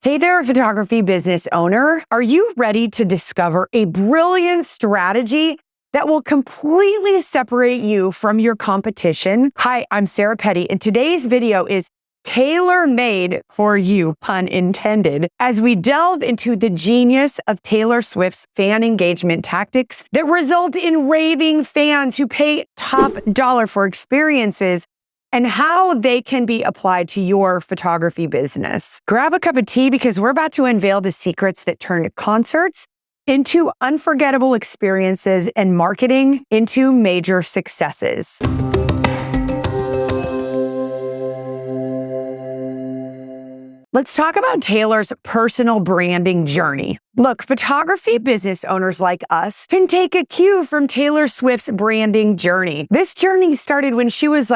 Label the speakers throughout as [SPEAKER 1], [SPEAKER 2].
[SPEAKER 1] Hey there, photography business owner. Are you ready to discover a brilliant strategy that will completely separate you from your competition? Hi, I'm Sarah Petty, and today's video is tailor-made for you, pun intended, as we delve into the genius of Taylor Swift's fan engagement tactics that result in raving fans who pay top dollar for experiences and how they can be applied to your photography business. Grab a cup of tea because we're about to unveil the secrets that turn concerts into unforgettable experiences and marketing into major successes. Let's talk about Taylor's personal branding journey. Look, photography business owners like us can take a cue from Taylor Swift's branding journey. This journey started when she was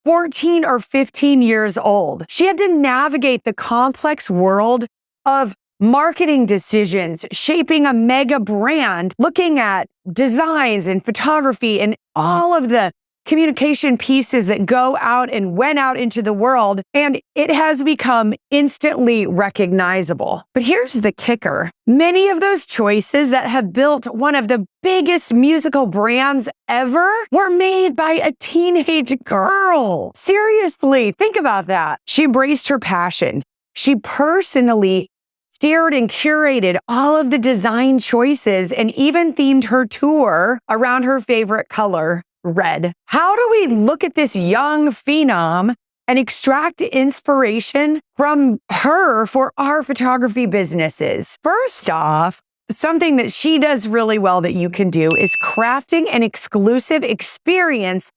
[SPEAKER 1] 14 or 15 years old. She had to navigate the complex world of marketing decisions, shaping a mega brand, looking at designs and photography and all of the communication pieces that go out and went out into the world, and it has become instantly recognizable. But here's the kicker. Many of those choices that have built one of the biggest musical brands ever were made by a teenage girl. Seriously, think about that. She embraced her passion. She personally steered and curated all of the design choices and even themed her tour around her favorite color, red. How do we look at this young phenom and extract inspiration from her for our photography businesses? First off, something that she does really well that you can do is crafting an exclusive experience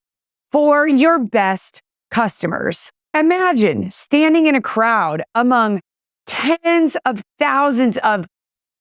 [SPEAKER 1] for your best customers. Imagine standing in a crowd among tens of thousands of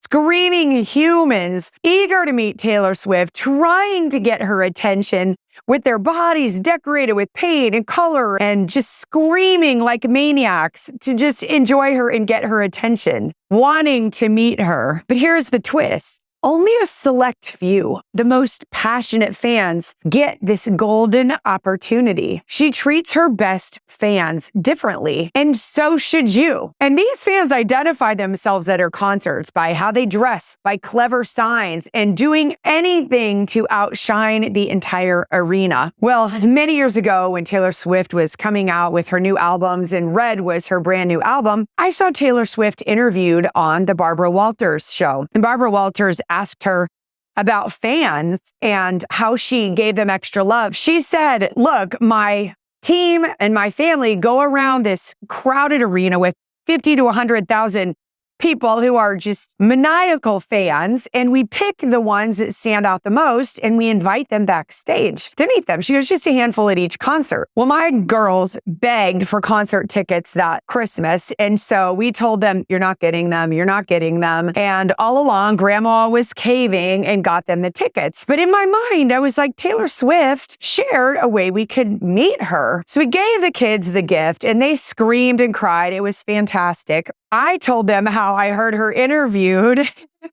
[SPEAKER 1] screaming humans eager to meet Taylor Swift, trying to get her attention with their bodies decorated with paint and color and just screaming like maniacs to just enjoy her and get her attention, wanting to meet her. But here's the twist. Only a select few, the most passionate fans, get this golden opportunity. She treats her best fans differently, and so should you. And these fans identify themselves at her concerts by how they dress, by clever signs, and doing anything to outshine the entire arena. Well, many years ago, when Taylor Swift was coming out with her new albums and Red was her brand new album, I saw Taylor Swift interviewed on the Barbara Walters show. And Barbara Walters asked her about fans and how she gave them extra love. She said, look, my team and my family go around this crowded arena with 50 to 100,000 people who are just maniacal fans, and we pick the ones that stand out the most and we invite them backstage to meet them. She goes, just a handful at each concert. Well, my girls begged for concert tickets that Christmas, and so we told them, you're not getting them, you're not getting them. And all along, Grandma was caving and got them the tickets. But in my mind, I was like, Taylor Swift shared a way we could meet her. So we gave the kids the gift and they screamed and cried. It was fantastic. I told them how I heard her interviewed,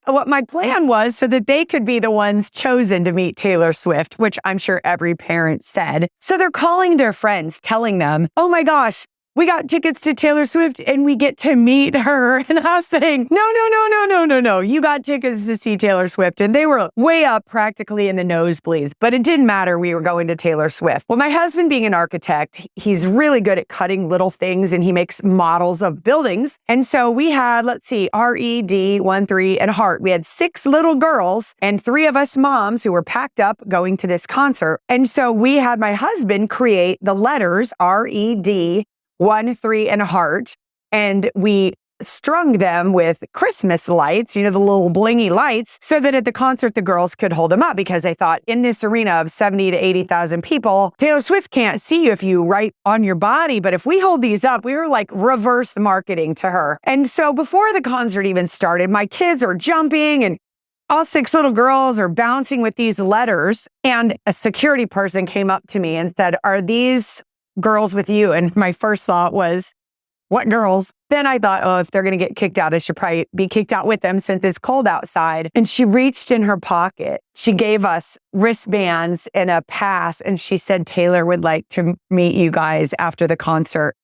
[SPEAKER 1] what my plan was so that they could be the ones chosen to meet Taylor Swift, which I'm sure every parent said. So they're calling their friends, telling them, oh my gosh, we got tickets to Taylor Swift and we get to meet her. And I was saying, no. You got tickets to see Taylor Swift. And they were way up practically in the nosebleeds, but it didn't matter. We were going to Taylor Swift. Well, my husband being an architect, he's really good at cutting little things and he makes models of buildings. And so we had, RED, 1, 3, and Heart. We had 6 little girls and 3 of us moms who were packed up going to this concert. And so we had my husband create the letters RED, 1, 3, and Heart, and we strung them with Christmas lights, the little blingy lights, so that at the concert the girls could hold them up, because I thought in this arena of 70 to 80,000 people, Taylor Swift can't see you if you write on your body, but if we hold these up, we were like reverse marketing to her. And so before the concert even started, my kids are jumping and all 6 little girls are bouncing with these letters, and a security person came up to me and said, are these girls with you? And my first thought was, what girls? Then I thought, oh, if they're going to get kicked out, I should probably be kicked out with them since it's cold outside. And she reached in her pocket. She gave us wristbands and a pass. And she said, Taylor would like to meet you guys after the concert.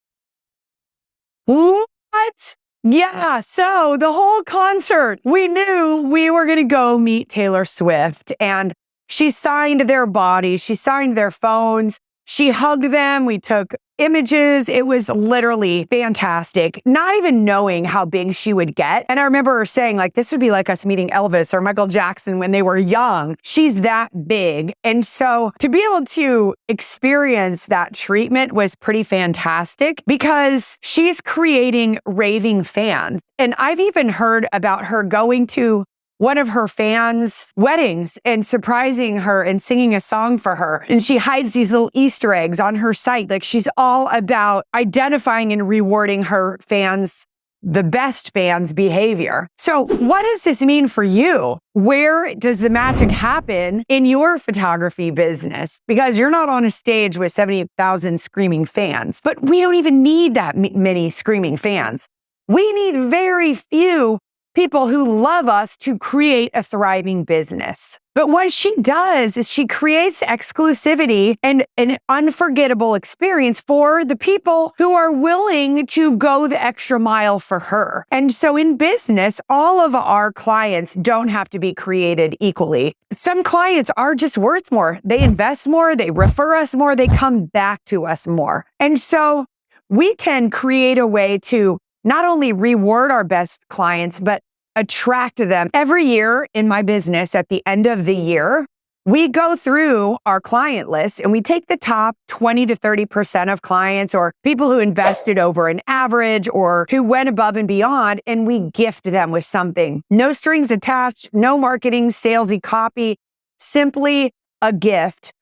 [SPEAKER 1] What? Yeah, so the whole concert, we knew we were going to go meet Taylor Swift, and she signed their bodies, she signed their phones, she hugged them, we took images. It was literally fantastic, not even knowing how big she would get. And I remember her saying, like, this would be like us meeting Elvis or Michael Jackson when they were young. She's that big. And so to be able to experience that treatment was pretty fantastic because she's creating raving fans. And I've even heard about her going to one of her fans' weddings and surprising her and singing a song for her. And she hides these little Easter eggs on her site. Like, she's all about identifying and rewarding her fans, the best fans' behavior. So what does this mean for you? Where does the magic happen in your photography business? Because you're not on a stage with 70,000 screaming fans, but we don't even need that many screaming fans. We need very few people who love us to create a thriving business. But what she does is she creates exclusivity and an unforgettable experience for the people who are willing to go the extra mile for her. And so in business, all of our clients don't have to be created equally. Some clients are just worth more. They invest more, they refer us more, they come back to us more. And so we can create a way to not only reward our best clients, but attract them. Every year in my business, at the end of the year, we go through our client list and we take the top 20 to 30% of clients or people who invested over an average or who went above and beyond, and we gift them with something. No strings attached, no marketing, salesy copy, simply a gift.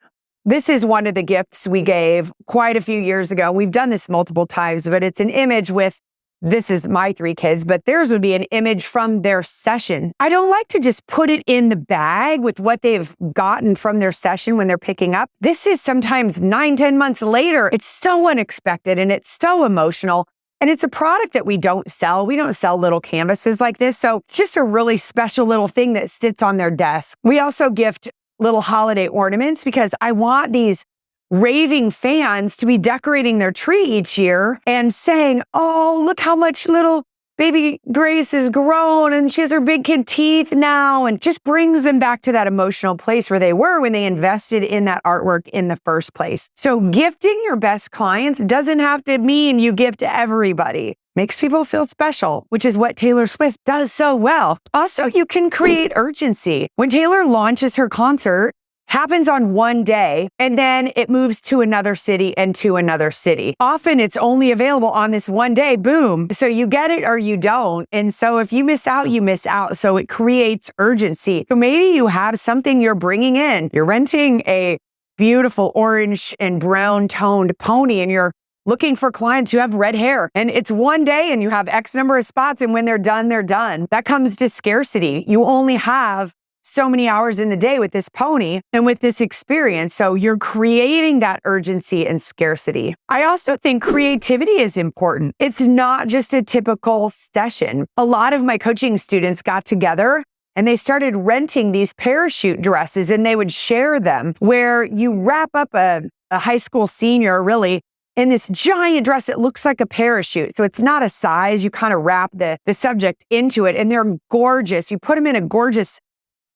[SPEAKER 1] This is one of the gifts we gave quite a few years ago. We've done this multiple times, but it's an image with, this is my 3 kids, but theirs would be an image from their session. I don't like to just put it in the bag with what they've gotten from their session when they're picking up. This is sometimes 9-10 months later. It's so unexpected and it's so emotional. And it's a product that we don't sell. We don't sell little canvases like this. So it's just a really special little thing that sits on their desk. We also gift little holiday ornaments because I want these raving fans to be decorating their tree each year and saying, oh, look how much little baby Grace has grown and she has her big kid teeth now, and just brings them back to that emotional place where they were when they invested in that artwork in the first place. So gifting your best clients doesn't have to mean you gift everybody. Makes people feel special, which is what Taylor Swift does so well. Also, you can create urgency. When Taylor launches her concert, happens on one day, and then it moves to another city and to another city. Often it's only available on this one day, boom. So you get it or you don't. And so if you miss out, you miss out. So it creates urgency. So maybe you have something you're bringing in. You're renting a beautiful orange and brown toned pony and you're looking for clients who have red hair, and it's one day and you have X number of spots, and when they're done, they're done. That comes to scarcity. You only have so many hours in the day with this pony and with this experience. So you're creating that urgency and scarcity. I also think creativity is important. It's not just a typical session. A lot of my coaching students got together and they started renting these parachute dresses, and they would share them where you wrap up a high school senior really in this giant dress that looks like a parachute. So it's not a size. You kind of wrap the subject into it, and they're gorgeous. You put them in a gorgeous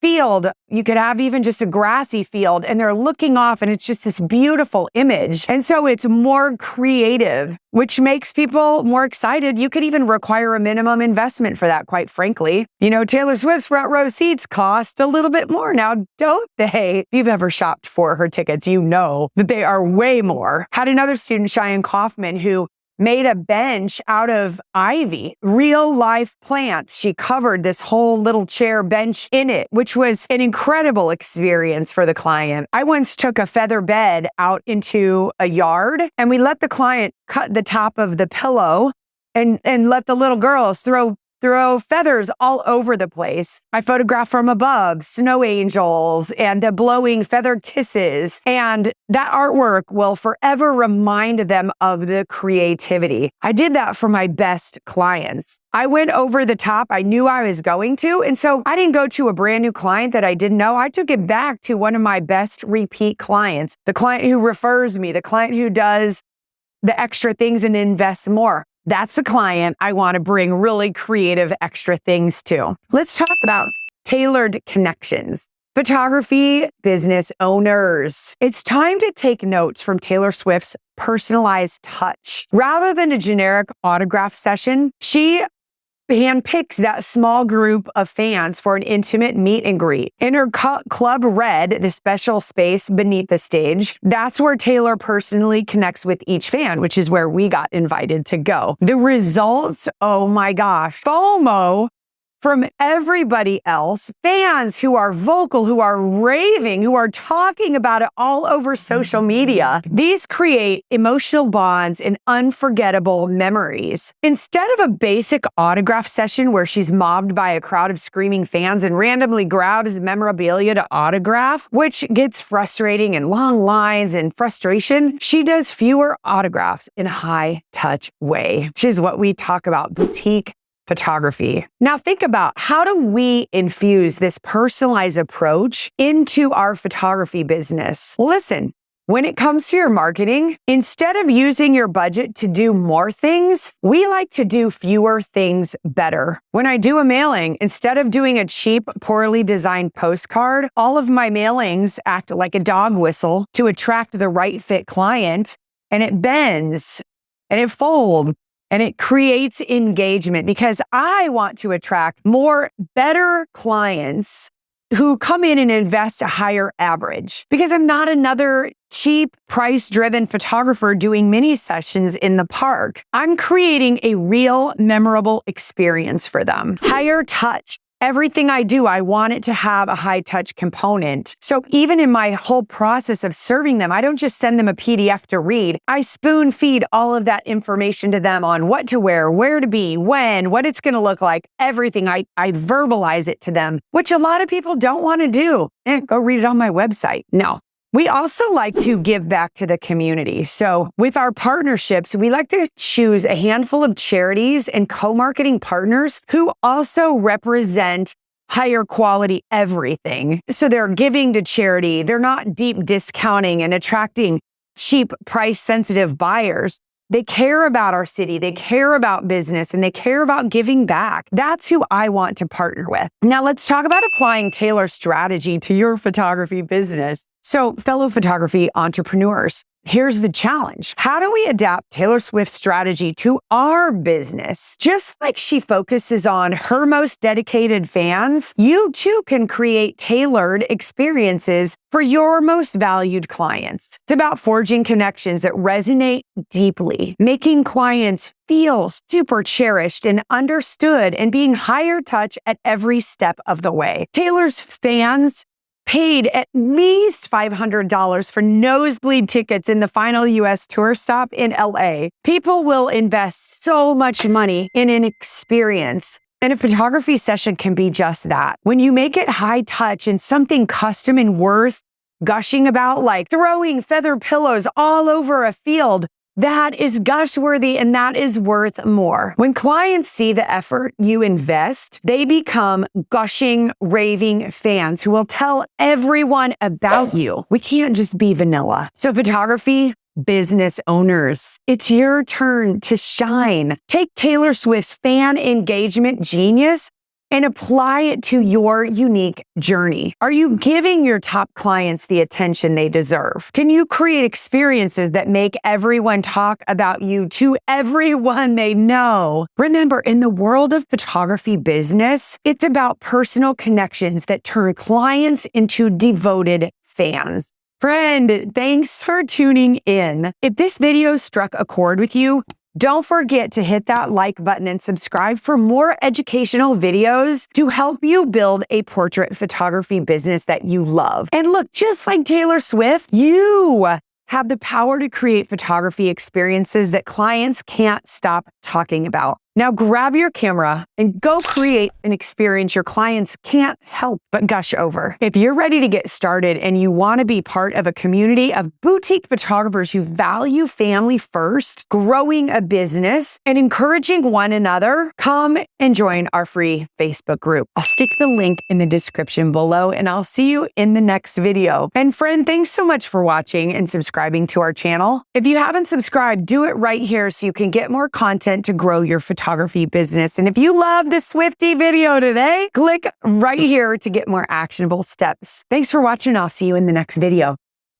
[SPEAKER 1] field. You could have even just a grassy field, and they're looking off, and it's just this beautiful image. And so it's more creative, which makes people more excited. You could even require a minimum investment for that, quite frankly. You know, Taylor Swift's front row seats cost a little bit more now, don't they? If you've ever shopped for her tickets, you know that they are way more. Had another student, Cheyenne Kaufman, who made a bench out of ivy, real life plants. She covered this whole little chair bench in it, which was an incredible experience for the client. I once took a feather bed out into a yard, and we let the client cut the top of the pillow and let the little girls throw feathers all over the place. I photographed from above, snow angels and blowing feather kisses. And that artwork will forever remind them of the creativity. I did that for my best clients. I went over the top. I knew I was going to. And so I didn't go to a brand new client that I didn't know. I took it back to one of my best repeat clients, the client who refers me, the client who does the extra things and invests more. That's the client I want to bring really creative extra things to. Let's talk about tailored connections. Photography business owners. It's time to take notes from Taylor Swift's personalized touch. Rather than a generic autograph session, she handpicks that small group of fans for an intimate meet and greet. In her Club Red, the special space beneath the stage, that's where Taylor personally connects with each fan, which is where we got invited to go. The results, oh my gosh, FOMO from everybody else, fans who are vocal, who are raving, who are talking about it all over social media. These create emotional bonds and unforgettable memories. Instead of a basic autograph session where she's mobbed by a crowd of screaming fans and randomly grabs memorabilia to autograph, which gets frustrating and long lines and frustration, she does fewer autographs in a high-touch way, which is what we talk about, boutique photography. Now think about, how do we infuse this personalized approach into our photography business? Well, listen, when it comes to your marketing, instead of using your budget to do more things, we like to do fewer things better. When I do a mailing, instead of doing a cheap, poorly designed postcard, all of my mailings act like a dog whistle to attract the right fit client, and it bends and it folds. And it creates engagement because I want to attract more better clients who come in and invest a higher average, because I'm not another cheap, price-driven photographer doing mini sessions in the park. I'm creating a real, memorable experience for them. Higher touch. Everything I do, I want it to have a high touch component. So even in my whole process of serving them, I don't just send them a PDF to read. I spoon feed all of that information to them on what to wear, where to be, when, what it's going to look like, everything. I verbalize it to them, which a lot of people don't want to do. Go read it on my website. No. We also like to give back to the community. So with our partnerships, we like to choose a handful of charities and co-marketing partners who also represent higher quality everything. So they're giving to charity. They're not deep discounting and attracting cheap, price-sensitive buyers. They care about our city, they care about business, and they care about giving back. That's who I want to partner with. Now let's talk about applying Taylor's strategy to your photography business. So, fellow photography entrepreneurs, here's the challenge. How do we adapt Taylor Swift's strategy to our business? Just like she focuses on her most dedicated fans, you too can create tailored experiences for your most valued clients. It's about forging connections that resonate deeply, making clients feel super cherished and understood, and being higher touch at every step of the way. Taylor's fans paid at least $500 for nosebleed tickets in the final US tour stop in LA. People will invest so much money in an experience. And a photography session can be just that. When you make it high touch and something custom and worth gushing about, like throwing feather pillows all over a field, that is gush-worthy and that is worth more. When clients see the effort you invest, they become gushing, raving fans who will tell everyone about you. We can't just be vanilla. So photography business owners, it's your turn to shine. Take Taylor Swift's fan engagement genius and apply it to your unique journey. Are you giving your top clients the attention they deserve? Can you create experiences that make everyone talk about you to everyone they know? Remember, in the world of photography business, it's about personal connections that turn clients into devoted fans. Friend, thanks for tuning in. If this video struck a chord with you, don't forget to hit that like button and subscribe for more educational videos to help you build a portrait photography business that you love. And look, just like Taylor Swift, you have the power to create photography experiences that clients can't stop talking about. Now grab your camera and go create an experience your clients can't help but gush over. If you're ready to get started and you want to be part of a community of boutique photographers who value family first, growing a business, and encouraging one another, come and join our free Facebook group. I'll stick the link in the description below, and I'll see you in the next video. And friend, thanks so much for watching and subscribing to our channel. If you haven't subscribed, do it right here so you can get more content to grow your photography business. And if you love this Swiftie video today, click right here to get more actionable steps. Thanks for watching. I'll see you in the next video.